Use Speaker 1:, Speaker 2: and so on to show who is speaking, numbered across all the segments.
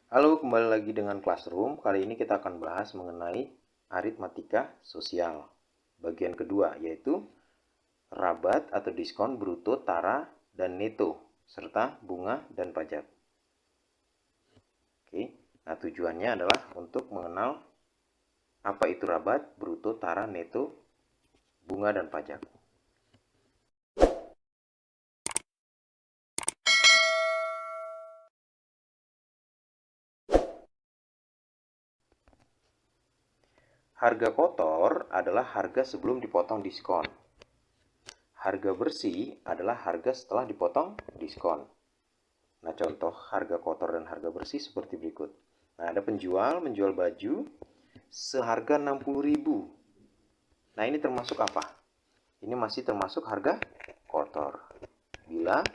Speaker 1: Halo, kembali lagi dengan Classroom. Kali ini kita akan bahas mengenai aritmatika sosial. Bagian kedua yaitu rabat atau diskon bruto, tara, dan neto, serta bunga dan pajak. Oke, nah tujuannya adalah untuk mengenal apa itu rabat, bruto, tara, neto, bunga, dan pajak. Harga kotor adalah harga sebelum dipotong diskon. Harga bersih adalah harga setelah dipotong diskon. Nah, contoh harga kotor dan harga bersih seperti berikut. Nah, ada penjual menjual baju seharga 60.000. Nah, ini termasuk apa? Ini masih termasuk harga kotor. Bila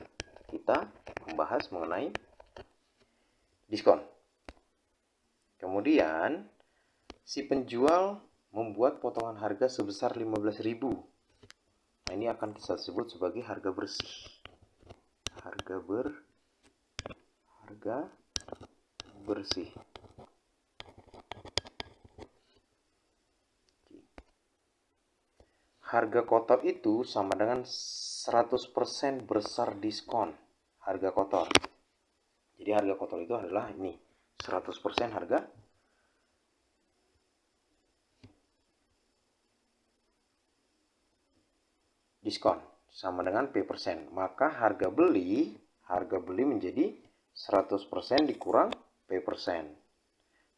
Speaker 1: kita membahas mengenai diskon. Kemudian, si penjual membuat potongan harga sebesar 15.000. Nah, ini akan kita sebut sebagai harga bersih. Harga bersih. Harga kotor itu sama dengan 100% besar diskon harga kotor. Jadi harga kotor itu adalah ini, 100% harga diskon sama dengan P persen. Maka harga beli menjadi 100% dikurang P persen.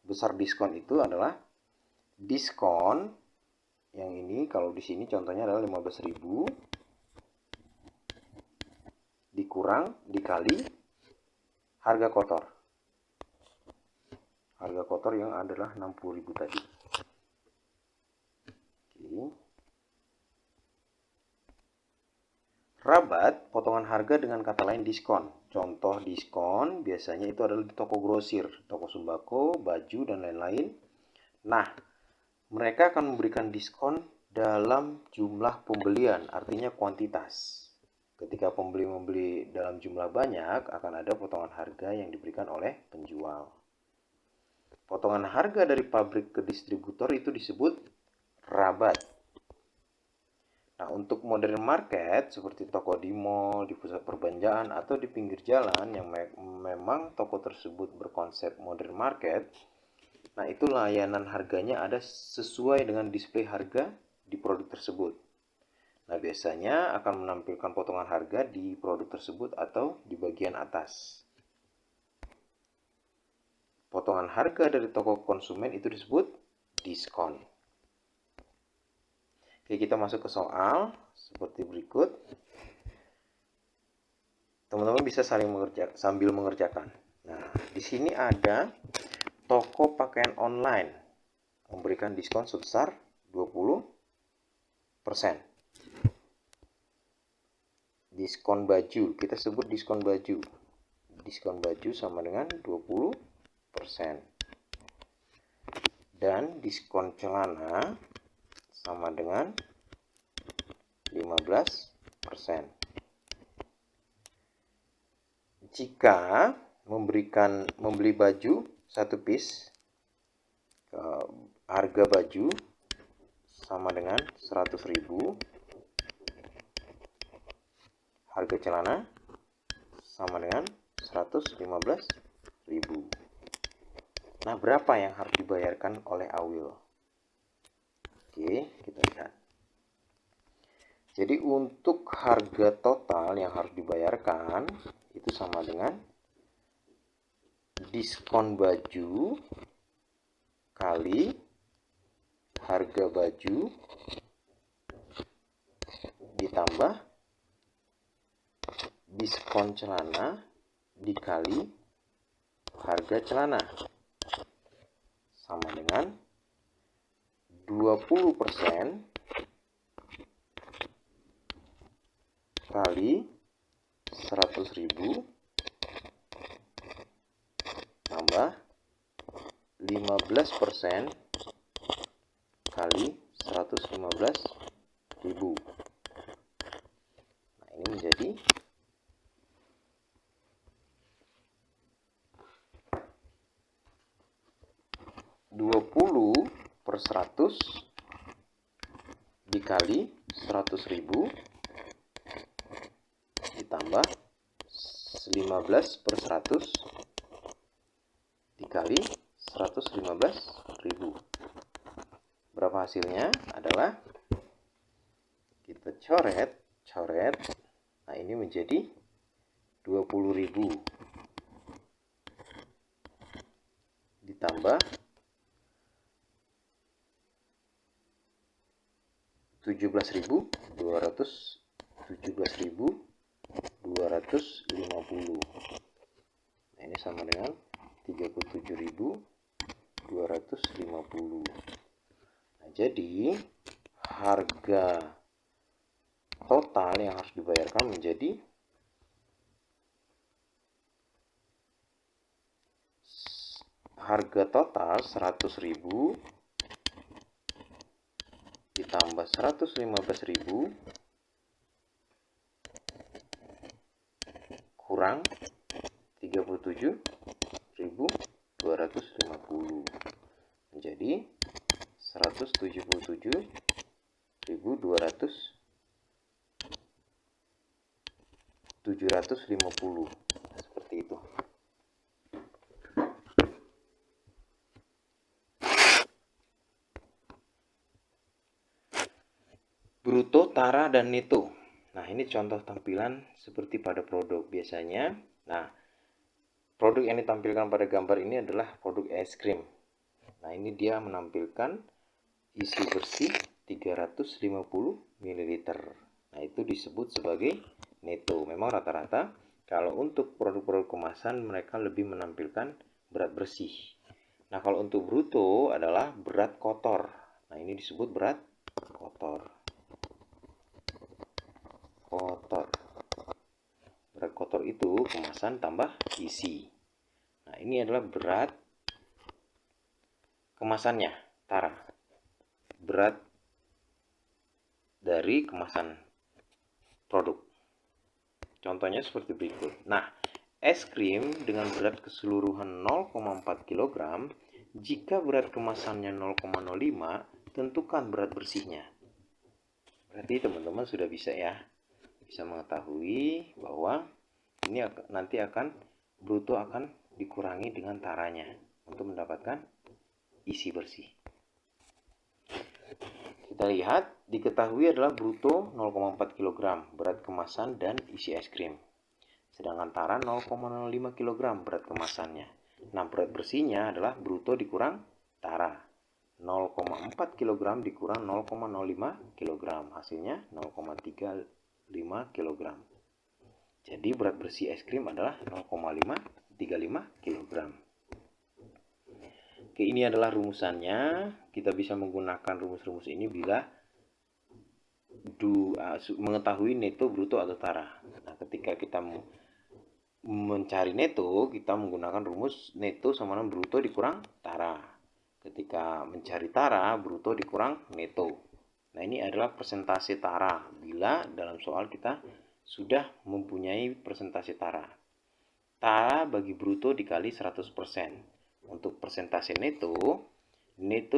Speaker 1: Besar diskon itu adalah diskon yang ini, kalau di sini contohnya adalah 15.000 dikali harga kotor. Harga kotor yang adalah 60.000 tadi. Oke. Rabat, potongan harga dengan kata lain diskon. Contoh diskon biasanya itu adalah di toko grosir, toko sembako, baju, dan lain-lain. Nah, mereka akan memberikan diskon dalam jumlah pembelian, artinya kuantitas. Ketika pembeli membeli dalam jumlah banyak, akan ada potongan harga yang diberikan oleh penjual. Potongan harga dari pabrik ke distributor itu disebut rabat. Nah, untuk modern market seperti toko di mall, di pusat perbelanjaan, atau di pinggir jalan yang memang toko tersebut berkonsep modern market, nah itu layanan harganya ada sesuai dengan display harga di produk tersebut. Nah, biasanya akan menampilkan potongan harga di produk tersebut atau di bagian atas. Potongan harga dari toko konsumen itu disebut diskon. Oke, kita masuk ke soal seperti berikut. Teman-teman bisa sambil mengerjakan. Nah, di sini ada toko pakaian online memberikan diskon sebesar 20%. Diskon baju, kita sebut diskon baju. Diskon baju sama dengan 20%. Dan diskon celana sama dengan 15%. Jika membeli baju satu piece, harga baju sama dengan 100.000, harga celana sama dengan 115.000. Nah, berapa yang harus dibayarkan oleh Awil? Oke, kita lihat. Jadi untuk harga total yang harus dibayarkan itu sama dengan diskon baju kali harga baju ditambah diskon celana dikali harga celana sama dengan 20% kali 100.000 tambah 15% kali 115.000. Nah, ini menjadi 20/100 dikali 100.000 ditambah 15/100 dikali 115.000. Berapa hasilnya? Adalah kita coret. Nah, ini menjadi 20.000 ditambah 17.250. Nah, ini sama dengan 37.250. Nah, jadi harga total yang harus dibayarkan menjadi harga total 100.000 ditambah 115.000 kurang 37.250 menjadi 177.750. Seperti itu. Bruto, tara, dan neto. Nah, ini contoh tampilan seperti pada produk biasanya. Nah, produk yang ditampilkan pada gambar ini adalah produk es krim. Nah, ini dia menampilkan isi bersih 350 ml. Nah, itu disebut sebagai neto. Memang rata-rata kalau untuk produk-produk kemasan mereka lebih menampilkan berat bersih. Nah, kalau untuk bruto adalah berat kotor. Nah, ini disebut berat kotor. Berat kotor itu kemasan tambah isi. Nah, ini adalah berat kemasannya, tara. Berat dari kemasan produk. Contohnya seperti berikut. Nah, es krim dengan berat keseluruhan 0,4 kg, jika berat kemasannya 0,05, tentukan berat bersihnya. Berarti teman-teman sudah bisa mengetahui bahwa ini nanti bruto akan dikurangi dengan taranya untuk mendapatkan isi bersih. Kita lihat, diketahui adalah bruto 0,4 kg berat kemasan dan isi es krim. Sedangkan tara 0,05 kg berat kemasannya. Nah, berat bersihnya adalah bruto dikurang tara. 0,4 kg dikurang 0,05 kg. Hasilnya 0,35 kg. Jadi berat bersih es krim adalah 0,535 kg. Oke, ini adalah rumusannya. Kita bisa menggunakan rumus-rumus ini bila mengetahui neto, bruto, atau tara. Nah, ketika kita mencari neto, kita menggunakan rumus neto sama dengan bruto dikurang tara. Ketika mencari tara, bruto dikurang neto. Nah, ini adalah persentase tara bila dalam soal kita sudah mempunyai persentase tara. Tara bagi bruto dikali 100%. Untuk persentase neto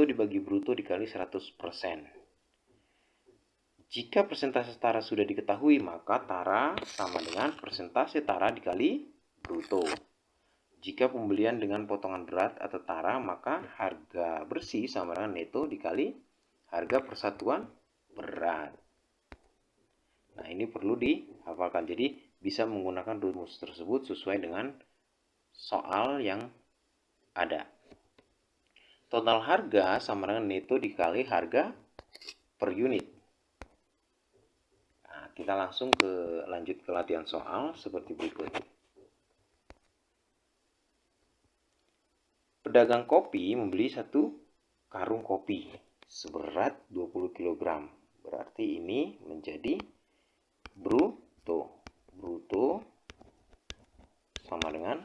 Speaker 1: dibagi bruto dikali 100%. Jika persentase tara sudah diketahui, maka tara sama dengan persentase tara dikali bruto. Jika pembelian dengan potongan berat atau tara, maka harga bersih sama dengan neto dikali harga persatuan berat. Nah, ini perlu dihafalkan. Jadi, bisa menggunakan rumus tersebut sesuai dengan soal yang ada. Total harga sama dengan neto dikali harga per unit. Nah, kita langsung lanjut ke latihan soal seperti berikut. Pedagang kopi membeli 1 karung kopi seberat 20 kg. Berarti ini menjadi bruto. Bruto sama dengan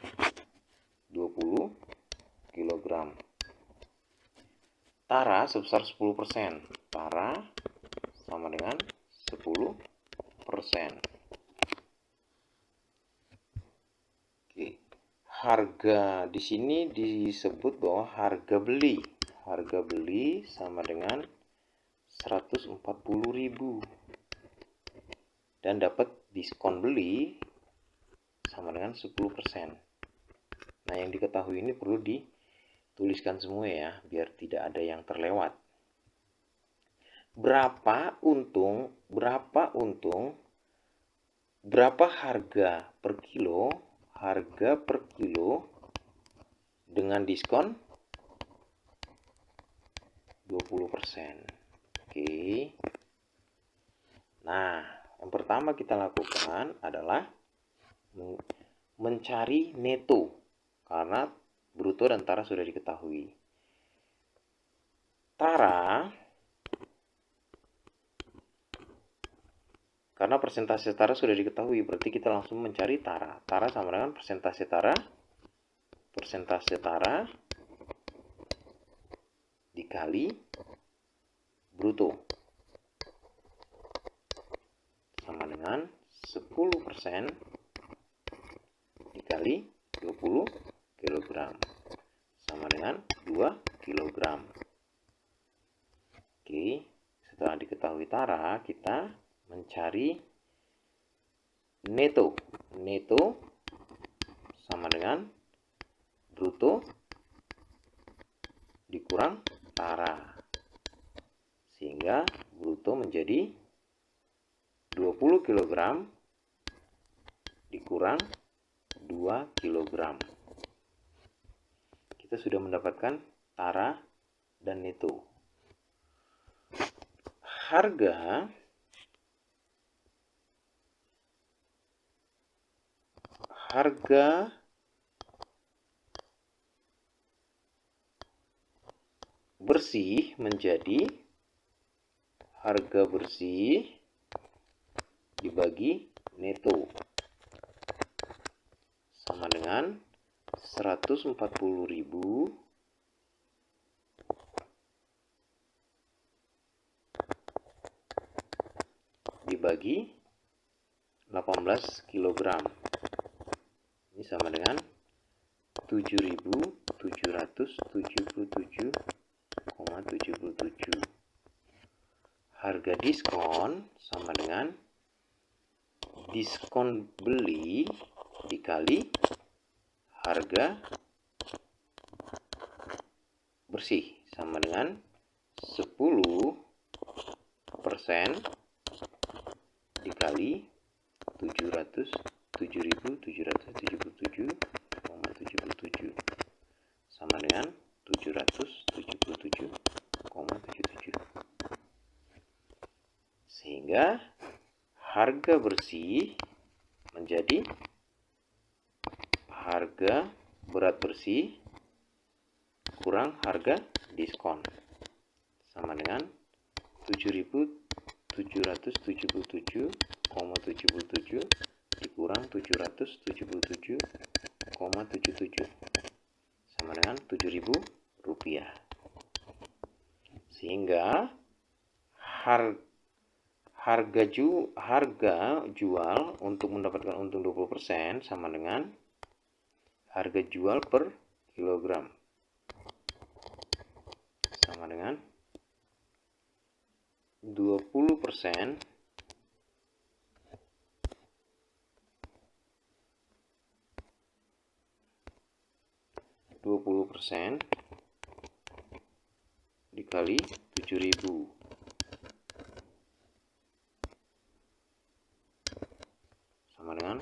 Speaker 1: 20 kg. Tara sebesar 10%. Tara sama dengan 10%. Oke. Harga di sini disebut bahwa harga beli. harga beli sama dengan 140.000 dan dapat diskon beli sama dengan 10%. Nah, yang diketahui ini perlu dituliskan semua ya, biar tidak ada yang terlewat. Berapa untung, berapa harga per kilo, dengan diskon 20%. Oke. Nah, yang pertama kita lakukan adalah mencari neto, karena bruto dan tara sudah diketahui. Karena persentase tara sudah diketahui, berarti kita langsung mencari tara. Tara sama dengan persentase tara dikali bruto sama dengan 10% dikali 20 kg sama dengan 2 kg. Oke, setelah diketahui tara, kita mencari neto. Neto sama dengan bruto dikurang tara, sehingga bruto menjadi 20 kg dikurang 2 kg. Kita sudah mendapatkan tara dan neto. Harga bersih menjadi harga bersih dibagi neto sama dengan 140.000 dibagi 18 kg. Ini sama dengan 7.777,77. Harga diskon sama dengan diskon beli dikali harga bersih sama dengan 10% dikali 7.777,77 sama dengan 777,77. Sehingga harga bersih menjadi harga berat bersih kurang harga diskon sama dengan 7.777,77 dikurang 777,77 sama dengan Rp7.000. Sehingga harga jual untuk mendapatkan untung 20% sama dengan harga jual per kilogram sama dengan 20% dikali 7.000 sama dengan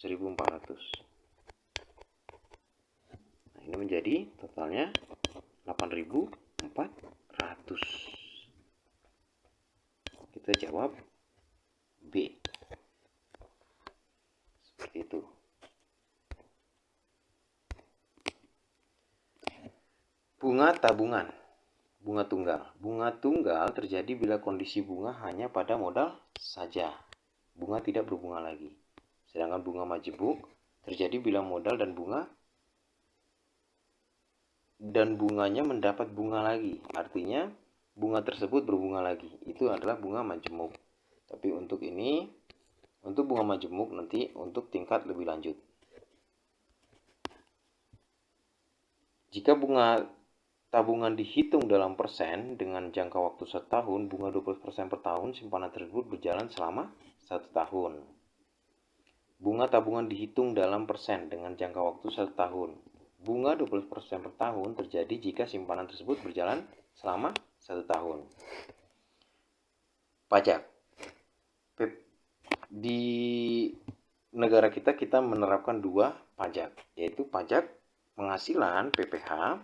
Speaker 1: 1.400. Nah, ini menjadi totalnya 8.400. Kita jawab B. Seperti itu. Bunga tabungan. Bunga tunggal. Bunga tunggal terjadi bila kondisi bunga hanya pada modal saja. Bunga tidak berbunga lagi. Sedangkan bunga majemuk terjadi bila modal dan bunganya mendapat bunga lagi. Artinya bunga tersebut berbunga lagi. Itu adalah bunga majemuk. Tapi untuk bunga majemuk nanti untuk tingkat lebih lanjut. Jika bunga tabungan dihitung dalam persen dengan jangka waktu 1 tahun, bunga 12% per tahun simpanan tersebut berjalan selama 1 tahun. Bunga tabungan dihitung dalam persen dengan jangka waktu 1 tahun. Bunga 12% per tahun terjadi jika simpanan tersebut berjalan selama 1 tahun. Pajak. Di negara kita menerapkan 2 pajak, yaitu pajak penghasilan (PPh),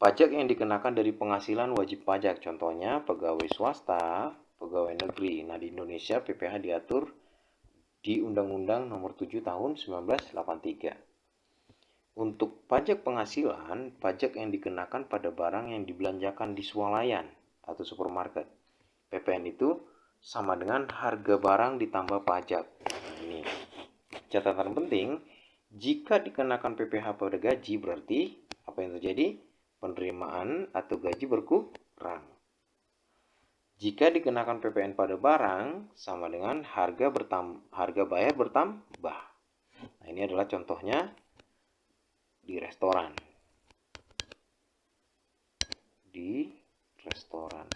Speaker 1: pajak yang dikenakan dari penghasilan wajib pajak, contohnya pegawai swasta, pegawai negeri. Nah, di Indonesia PPh diatur di Undang-Undang Nomor 7 Tahun 1983. Untuk pajak penghasilan, pajak yang dikenakan pada barang yang dibelanjakan di swalayan atau supermarket. PPN itu sama dengan harga barang ditambah pajak. Nah, ini catatan penting, jika dikenakan PPh pada gaji berarti apa yang terjadi? Penerimaan atau gaji berkurang. Jika dikenakan PPN pada barang sama dengan harga bayar bertambah. Nah, ini adalah contohnya di restoran.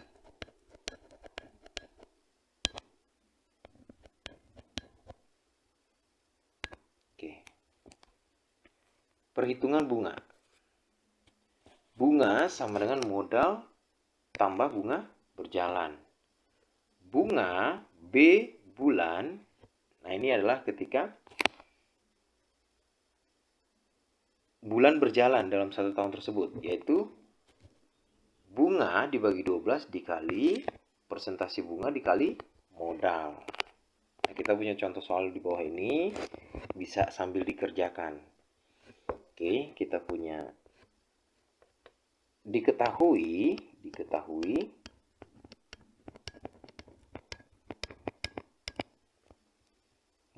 Speaker 1: Oke. Perhitungan bunga. Bunga sama dengan modal tambah bunga berjalan. Bunga B bulan. Nah, ini adalah ketika bulan berjalan dalam 1 tahun tersebut, yaitu bunga dibagi 12 dikali persentase bunga dikali modal. Nah, kita punya contoh soal di bawah ini, bisa sambil dikerjakan. Oke, kita punya diketahui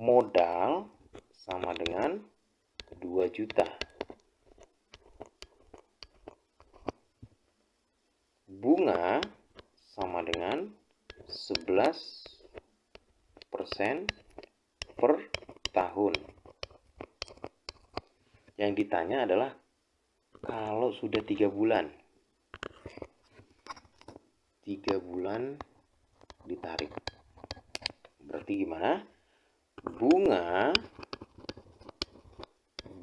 Speaker 1: modal sama dengan 2 juta. Bunga sama dengan 11% per tahun. Yang ditanya adalah kalau sudah 3 bulan. 3 bulan ditarik. Berarti gimana? Bunga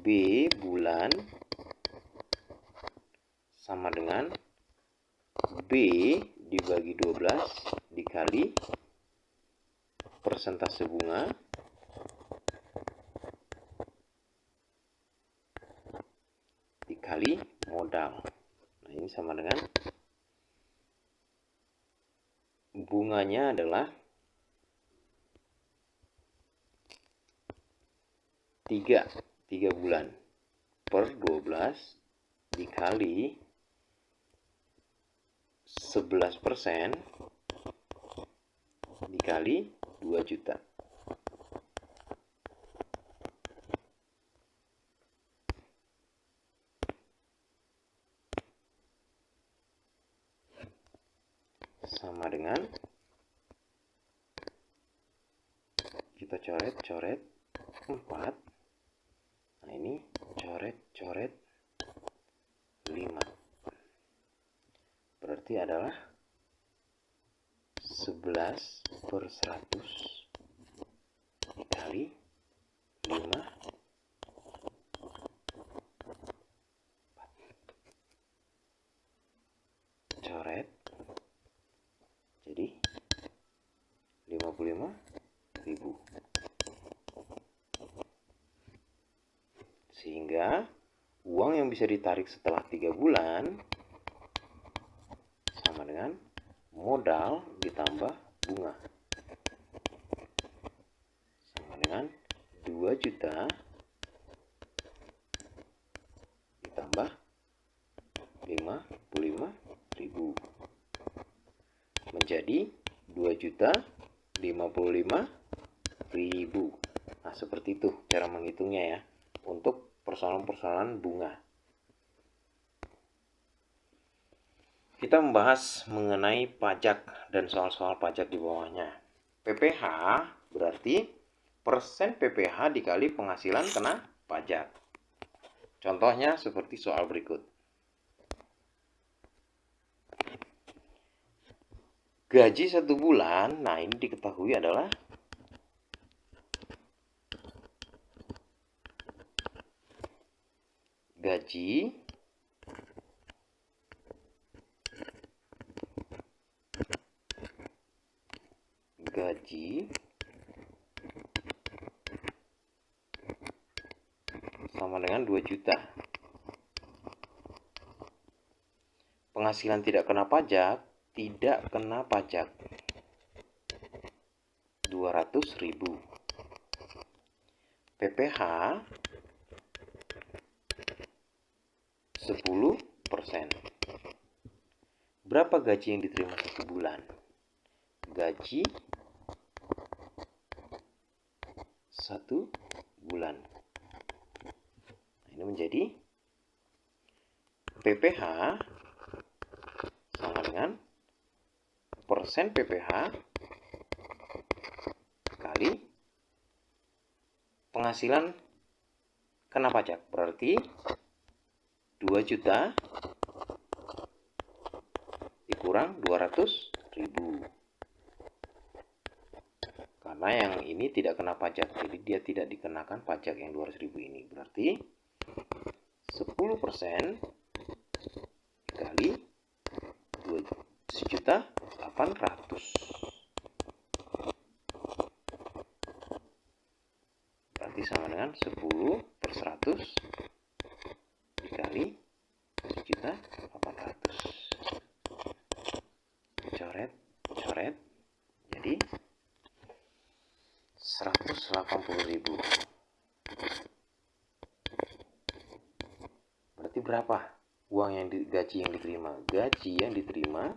Speaker 1: B bulan sama dengan B dibagi 12 dikali persentase bunga dikali modal. Nah, ini sama dengan bunganya adalah 3 bulan per 12 dikali 11% dikali 2 juta. Sama dengan, kita coret 4. Nah, ini coret 5. Berarti adalah 11/100 dikali 5. Coret. Jadi 55.000. Sehingga uang yang bisa ditarik setelah 3 bulan sama dengan modal ditambah bunga. Sama dengan 2 juta ditambah 55.000. Menjadi 2.055.000. Nah, seperti itu cara menghitungnya ya, untuk persoalan-persoalan bunga. Kita membahas mengenai pajak dan soal-soal pajak di bawahnya. PPh berarti persen PPh dikali penghasilan kena pajak. Contohnya seperti soal berikut. Gaji 1 bulan, nah ini diketahui adalah gaji sama dengan 2 juta. Penghasilan tidak kena pajak, 200.000. PPh 10%. Berapa gaji yang diterima 1 bulan? Gaji 1 bulan. Ini menjadi PPh sama dengan persen PPh kali penghasilan kena pajak. Berarti 2 juta dikurang 200.000. Karena yang ini tidak kena pajak, jadi dia tidak dikenakan pajak yang 200.000 ini. Berarti 10% dikali 1.800.000. Berarti sama dengan 10/100 dikali 1.800.000. Coret. Jadi 180.000. Berarti berapa uang gaji yang diterima? Gaji yang diterima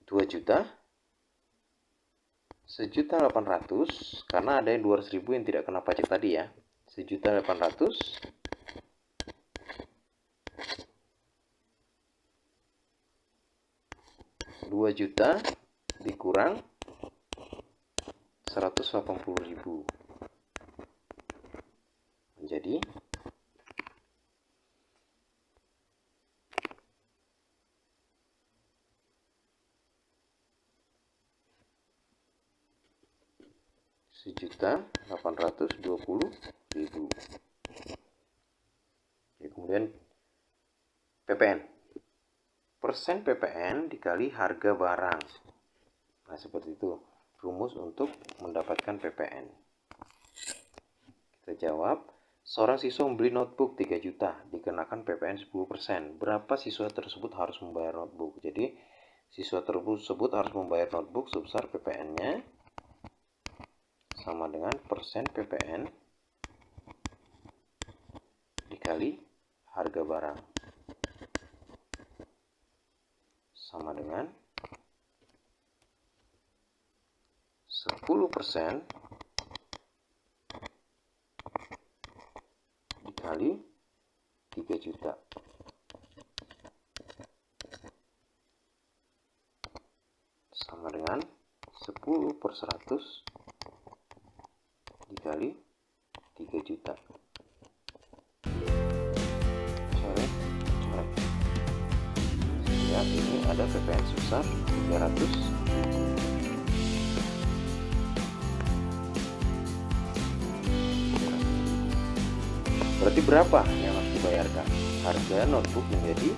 Speaker 1: 2 juta, 1.800.000, karena ada yang 200.000 yang tidak kena pajak tadi ya. 1.800.000 2 juta dikurang 180.000 menjadi 1.820.000. Ya, kemudian PPN. Persen PPN dikali harga barang. Nah, seperti itu rumus untuk mendapatkan PPN. Kita jawab, seorang siswa membeli notebook 3 juta, dikenakan PPN 10%. Berapa siswa tersebut harus membayar notebook? Jadi, siswa tersebut harus membayar notebook sebesar PPN-nya sama dengan persen PPN dikali harga barang sama dengan 10% dikali 3 juta sama dengan 10/100 dikali 3 juta. Coret. Ya, ini ada PPN sebesar 300. Berarti berapa yang harus dibayarkan? Harga notebook menjadi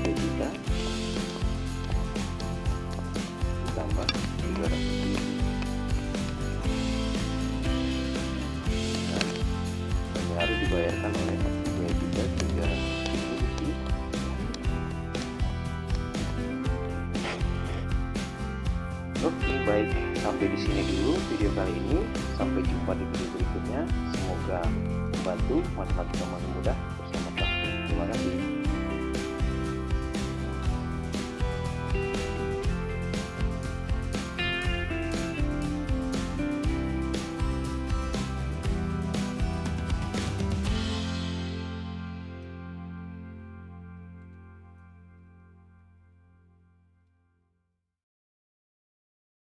Speaker 1: 3 juta ditambah 300.000. Nah, ini harus dibayarkan oleh 2.300.000 lebih. Oke, baik, sampai di sini dulu video kali ini. Sampai jumpa di video berikutnya. Semoga membantu matematika makin mudah bersama Pak. Terima kasih.